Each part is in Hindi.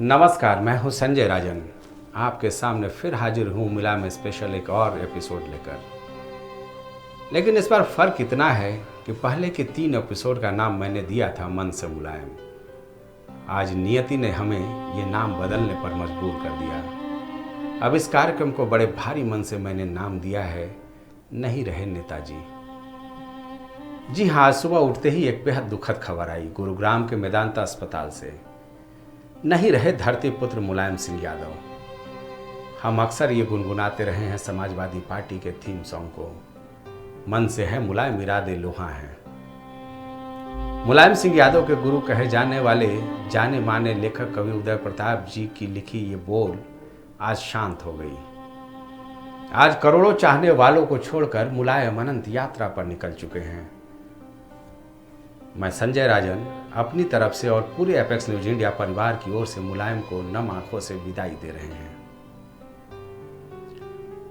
नमस्कार, मैं हूं संजय राजन। आपके सामने फिर हाजिर हूं मुलायम स्पेशल एक और एपिसोड लेकर। लेकिन इस बार फर्क इतना है कि पहले के 3 एपिसोड का नाम मैंने दिया था मन से मुलायम। आज नियति ने हमें ये नाम बदलने पर मजबूर कर दिया। अब इस कार्यक्रम को बड़े भारी मन से मैंने नाम दिया है नहीं रहे नेताजी। जी हाँ, आज सुबह उठते ही एक बेहद दुखद खबर आई गुरुग्राम के मेदांता अस्पताल से। नहीं रहे धरती पुत्र मुलायम सिंह यादव। हम अक्सर ये गुनगुनाते रहे हैं समाजवादी पार्टी के थीम सॉन्ग को, मन से है मुलायम इरादे लोहा हैं। मुलायम सिंह यादव के गुरु कहे जाने वाले जाने माने लेखक कवि उदय प्रताप जी की लिखी ये बोल आज शांत हो गई। आज करोड़ों चाहने वालों को छोड़कर मुलायम अनंत यात्रा पर निकल चुके हैं। मैं संजय राजन अपनी तरफ से और पूरे एपेक्स न्यूज इंडिया परिवार की ओर से मुलायम को नम आंखों से विदाई दे रहे हैं।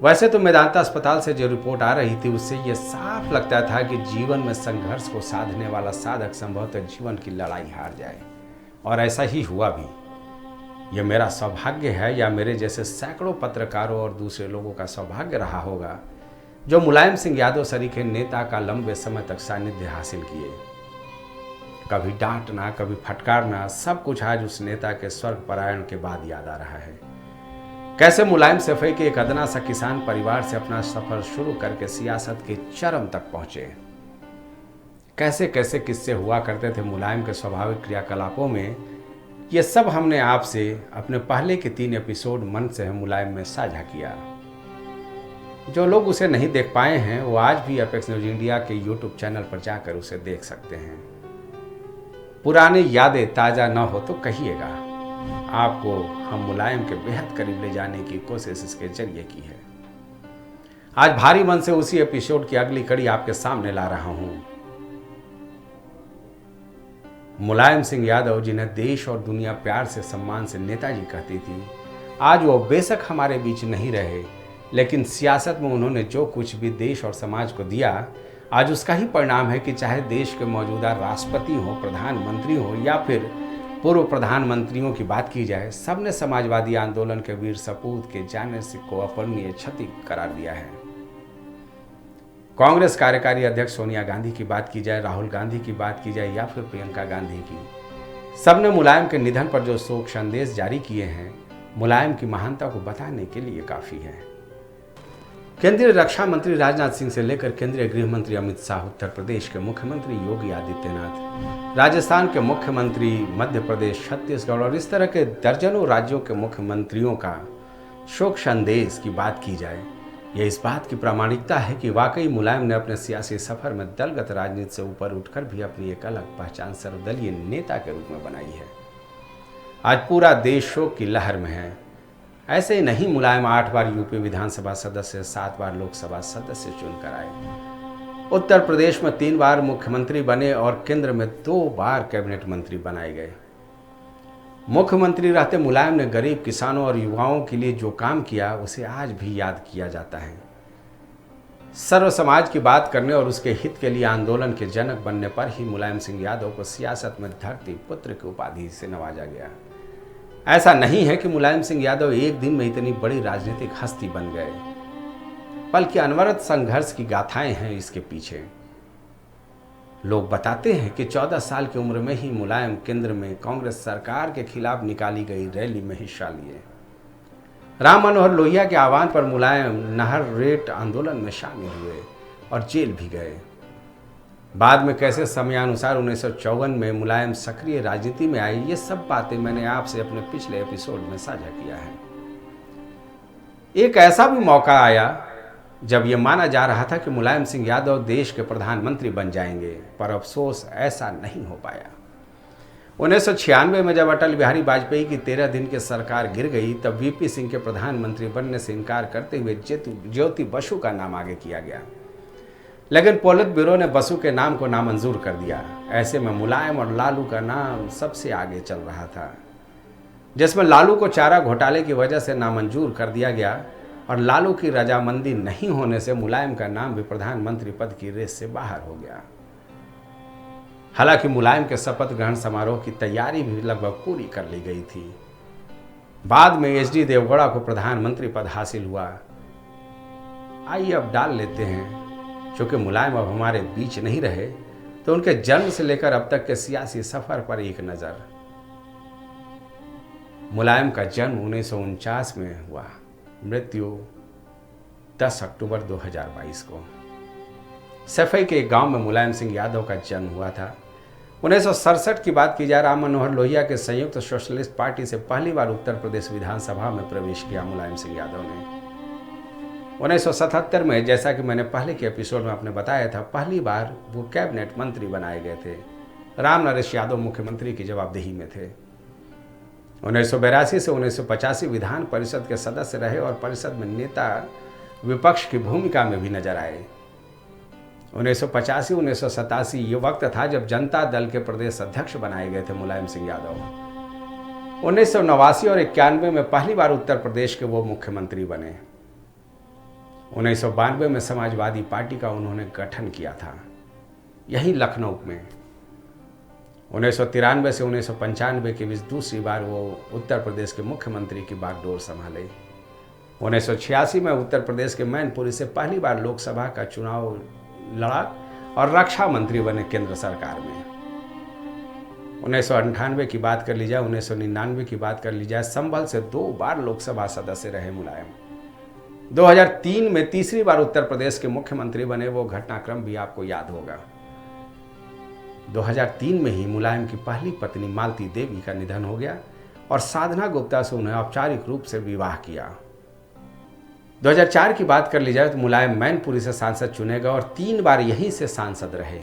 वैसे तो मेदांता अस्पताल से जो रिपोर्ट आ रही थी उससे यह साफ लगता था कि जीवन में संघर्ष को साधने वाला साधक संभवतः जीवन की लड़ाई हार जाए, और ऐसा ही हुआ भी। यह मेरा सौभाग्य है या मेरे जैसे सैकड़ों पत्रकारों और दूसरे लोगों का सौभाग्य रहा होगा जो मुलायम सिंह यादव सरीखे नेता का लंबे समय तक सानिध्य हासिल किए। कभी डांटना, कभी फटकारना, सब कुछ आज उस नेता के स्वर्ग परायण के बाद याद आ रहा है। कैसे मुलायम सफाई के एक अदना सा किसान परिवार से अपना सफर शुरू करके सियासत के चरम तक पहुंचे। कैसे कैसे किस्से हुआ करते थे मुलायम के स्वाभाविक क्रियाकलापों में, ये सब हमने आपसे अपने पहले के 3 एपिसोड मन से है मुलायम में साझा किया। जो लोग उसे नहीं देख पाए हैं वो आज भी एपेक्स न्यूज इंडिया के यूट्यूब चैनल पर जाकर उसे देख सकते हैं। पुरानी यादें ताज़ा न हो तो कहिएगा। आपको हम मुलायम के बेहद करीब ले जाने की कोशिश इसके जरिए की है। आज भारी मन से उसी एपिसोड की अगली कड़ी आपके सामने ला रहा हूं। मुलायम सिंह यादव, जिन्हें देश और दुनिया प्यार से सम्मान से नेताजी कहती थी, आज वो बेशक हमारे बीच नहीं रहे, लेकिन सियासत में उन्होंने जो कुछ भी देश और समाज को दिया, आज उसका ही परिणाम है कि चाहे देश के मौजूदा राष्ट्रपति हो, प्रधानमंत्री हो या फिर पूर्व प्रधानमंत्रियों की बात की जाए, सबने समाजवादी आंदोलन के वीर सपूत के जाने से को अपूरणीय क्षति करार दिया है। कांग्रेस कार्यकारी अध्यक्ष सोनिया गांधी की बात की जाए, राहुल गांधी की बात की जाए या फिर प्रियंका गांधी की, सबने मुलायम के निधन पर जो शोक संदेश जारी किए हैं, मुलायम की महानता को बताने के लिए काफी है। केंद्रीय रक्षा मंत्री राजनाथ सिंह से लेकर केंद्रीय गृह मंत्री अमित शाह, उत्तर प्रदेश के मुख्यमंत्री योगी आदित्यनाथ, राजस्थान के मुख्यमंत्री, मध्य प्रदेश, छत्तीसगढ़ और इस तरह के दर्जनों राज्यों के मुख्यमंत्रियों का शोक संदेश की बात की जाए, यह इस बात की प्रामाणिकता है कि वाकई मुलायम ने अपने सियासी सफर में दलगत राजनीति से ऊपर उठकर भी अपनी एक अलग पहचान सर्वदलीय नेता के रूप में बनाई है। आज पूरा देश शोक की लहर में है। ऐसे ही नहीं, मुलायम 8 बार यूपी विधानसभा सदस्य, 7 बार लोकसभा सदस्य चुनकर आए। उत्तर प्रदेश में 3 बार मुख्यमंत्री बने और केंद्र में 2 बार कैबिनेट मंत्री बनाए गए। मुख्यमंत्री रहते मुलायम ने गरीब किसानों और युवाओं के लिए जो काम किया उसे आज भी याद किया जाता है। सर्व समाज की बात करने और उसके हित के लिए आंदोलन के जनक बनने पर ही मुलायम सिंह यादव को सियासत में धरती पुत्र की उपाधि से नवाजा गया। ऐसा नहीं है कि मुलायम सिंह यादव एक दिन में इतनी बड़ी राजनीतिक हस्ती बन गए, बल्कि अनवरत संघर्ष की गाथाएं हैं इसके पीछे। लोग बताते हैं कि 14 साल की उम्र में ही मुलायम केंद्र में कांग्रेस सरकार के खिलाफ निकाली गई रैली में हिस्सा लिए। राम मनोहर लोहिया के आह्वान पर मुलायम नहर रेट आंदोलन में शामिल हुए और जेल भी गए। बाद में कैसे समयानुसार 1954 में मुलायम सक्रिय राजनीति में आई, ये सब बातें मैंने आपसे अपने पिछले एपिसोड में साझा किया है। एक ऐसा भी मौका आया जब यह माना जा रहा था कि मुलायम सिंह यादव देश के प्रधानमंत्री बन जाएंगे, पर अफसोस ऐसा नहीं हो पाया। 1996 में जब अटल बिहारी वाजपेयी की 13 दिन की सरकार गिर गई, तब वीपी सिंह के प्रधानमंत्री बनने से इनकार करते हुए ज्योति बसु का नाम आगे किया गया, लेकिन पोलित ब्यूरो ने बसु के नाम को नामंजूर कर दिया। ऐसे में मुलायम और लालू का नाम सबसे आगे चल रहा था, जिसमें लालू को चारा घोटाले की वजह से नामंजूर कर दिया गया और लालू की रजामंदी नहीं होने से मुलायम का नाम भी प्रधानमंत्री पद की रेस से बाहर हो गया। हालांकि मुलायम के शपथ ग्रहण समारोह की तैयारी भी लगभग पूरी कर ली गई थी। बाद में एचडी देवगौड़ा को प्रधानमंत्री पद हासिल हुआ। आइए अब डाल लेते हैं, चूंकि मुलायम अब हमारे बीच नहीं रहे, तो उनके जन्म से लेकर अब तक के सियासी सफर पर एक नजर। मुलायम का जन्म 1949 में हुआ, मृत्यु 10 अक्टूबर 2022 को। सफई के एक गांव में मुलायम सिंह यादव का जन्म हुआ था। 1967 की बात की जाए, राम मनोहर लोहिया के संयुक्त सोशलिस्ट पार्टी से पहली बार उत्तर प्रदेश विधानसभा में प्रवेश किया मुलायम सिंह यादव ने। 1977 में, जैसा कि मैंने पहले के एपिसोड में आपने बताया था, पहली बार वो कैबिनेट मंत्री बनाए गए थे। राम नरेश यादव मुख्यमंत्री की जवाबदेही में थे। 1982 से 1985 विधान परिषद के सदस्य रहे और परिषद में नेता विपक्ष की भूमिका में भी नजर आए। 1985-1987 ये वक्त था जब जनता दल के प्रदेश अध्यक्ष बनाए गए थे मुलायम सिंह यादव। 1989 और 91 में पहली बार उत्तर प्रदेश के वो मुख्यमंत्री बने। 1992 में समाजवादी पार्टी का उन्होंने गठन किया था, यही लखनऊ में। 1993 से 1995 के बीच दूसरी बार वो उत्तर प्रदेश के मुख्यमंत्री की बागडोर संभाले। 1986 में उत्तर प्रदेश के मैनपुरी से पहली बार लोकसभा का चुनाव लड़ा और रक्षा मंत्री बने केंद्र सरकार में। 1998 की बात कर ली जाए, 1999 की बात कर ली जाए, संभल से 2 बार लोकसभा सदस्य रहे मुलायम। 2003 में तीसरी बार उत्तर प्रदेश के मुख्यमंत्री बने, वो घटनाक्रम भी आपको याद होगा। 2003 में ही मुलायम की पहली पत्नी मालती देवी का निधन हो गया और साधना गुप्ता से उन्हें औपचारिक रूप से विवाह किया। 2004 की बात कर ली जाए तो मुलायम मैनपुरी से सांसद चुने गए और 3 बार यहीं से सांसद रहे।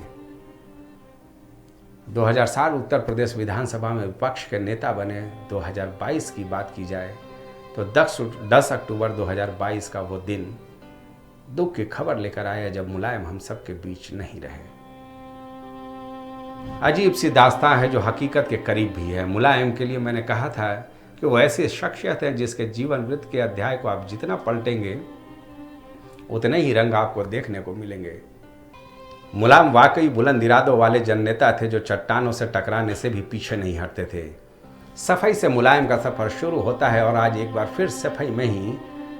2007 उत्तर प्रदेश विधानसभा में विपक्ष के नेता बने। 2022 की बात की जाए तो 10 अक्टूबर 2022 का वो दिन दुख की खबर लेकर आया जब मुलायम हम सबके बीच नहीं रहे। अजीब सी दास्तां है जो हकीकत के करीब भी है। मुलायम के लिए मैंने कहा था कि वो ऐसी शख्सियत है जिसके जीवन वृत्त के अध्याय को आप जितना पलटेंगे उतने ही रंग आपको देखने को मिलेंगे। मुलायम वाकई बुलंद इरादों वाले जननेता थे जो चट्टानों से टकराने से भी पीछे नहीं हटते थे। सफाई से मुलायम का सफर शुरू होता है और आज एक बार फिर सफाई में ही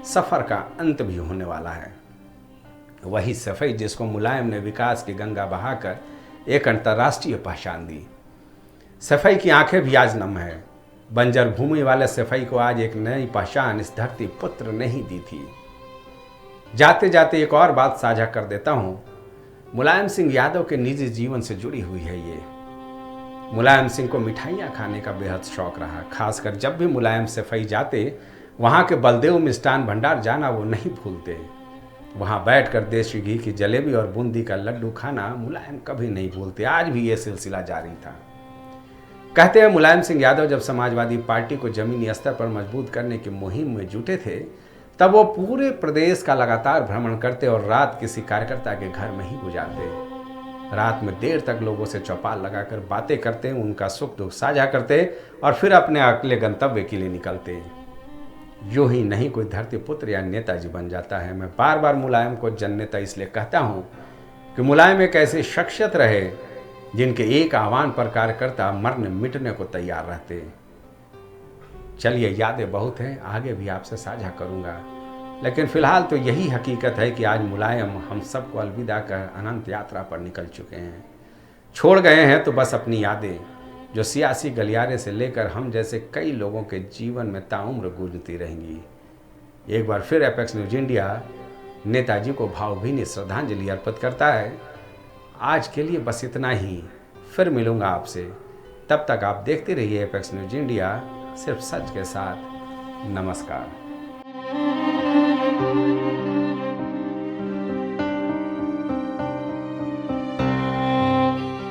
सफर का अंत भी होने वाला है। वही सफाई जिसको मुलायम ने विकास की गंगा बहाकर एक अंतर्राष्ट्रीय पहचान दी। सफाई की आंखें भी आज नम है। बंजर भूमि वाले सफाई को आज एक नई पहचान इस धरती पुत्र ने ही दी थी। जाते जाते एक और बात साझा कर देता हूं, मुलायम सिंह यादव के निजी जीवन से जुड़ी हुई है ये। मुलायम सिंह को मिठाइयाँ खाने का बेहद शौक रहा। खासकर जब भी मुलायम सफाई जाते, वहाँ के बलदेव मिष्ठान भंडार जाना वो नहीं भूलते। वहाँ बैठकर देसी घी की जलेबी और बूंदी का लड्डू खाना मुलायम कभी नहीं भूलते। आज भी ये सिलसिला जारी था। कहते हैं मुलायम सिंह यादव जब समाजवादी पार्टी को जमीनी स्तर पर मजबूत करने की मुहिम में जुटे थे, तब वो पूरे प्रदेश का लगातार भ्रमण करते और रात किसी कार्यकर्ता के घर में ही गुजारते। रात में देर तक लोगों से चौपाल लगाकर बातें करते, उनका सुख दुख साझा करते और फिर अपने अगले गंतव्य के लिए निकलते। यूं ही नहीं कोई धरती पुत्र या नेताजी बन जाता है। मैं बार बार मुलायम को जननेता इसलिए कहता हूं कि मुलायम एक ऐसी शख्सियत रहे जिनके एक आह्वान पर कार्यकर्ता मरने मिटने को तैयार रहते। चलिए, यादें बहुत हैं, आगे भी आपसे साझा करूंगा, लेकिन फिलहाल तो यही हकीकत है कि आज मुलायम हम सबको अलविदा कर अनंत यात्रा पर निकल चुके हैं। छोड़ गए हैं तो बस अपनी यादें, जो सियासी गलियारे से लेकर हम जैसे कई लोगों के जीवन में ताउम्र गूंजती रहेंगी। एक बार फिर एपेक्स न्यूज इंडिया नेताजी को भावभीनी श्रद्धांजलि अर्पित करता है। आज के लिए बस इतना ही, फिर मिलूंगा आपसे। तब तक आप देखते रहिए एपेक्स न्यूज इंडिया, सिर्फ सच के साथ। नमस्कार।